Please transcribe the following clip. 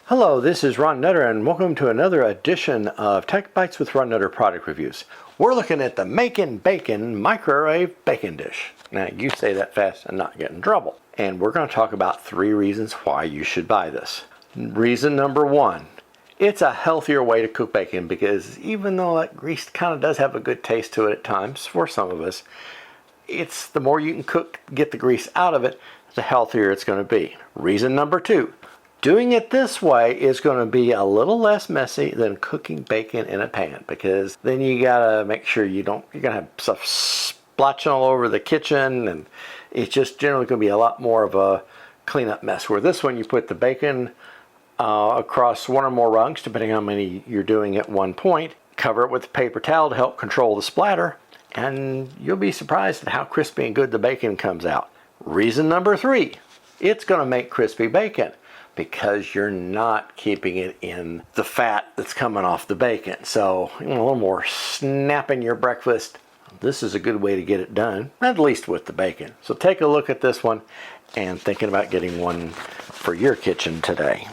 Hello, this is Ron Nutter and welcome to another edition of Tech Bites with Ron Nutter product reviews. We're looking at the Makin Bason microwave bacon dish. Now you say that fast and not get in trouble. And we're going to talk about 3 reasons why you should buy this. Reason number 1, it's a healthier way to cook bacon because even though that grease kind of does have a good taste to it at times for some of us, it's the more you can cook, get the grease out of it, the healthier it's going to be. Reason number 2, doing it this way is going to be a little less messy than cooking bacon in a pan, because then you gotta make sure you're gonna have stuff splotching all over the kitchen, and it's just generally going to be a lot more of a cleanup mess. Where this one, you put the bacon across 1 or more rungs, depending on how many you're doing at one point, cover it with a paper towel to help control the splatter, and you'll be surprised at how crispy and good the bacon comes out. Reason number 3, it's going to make crispy bacon, because you're not keeping it in the fat that's coming off the bacon. So a little more snap in your breakfast. This is a good way to get it done, at least with the bacon. So take a look at this one and thinking about getting one for your kitchen today.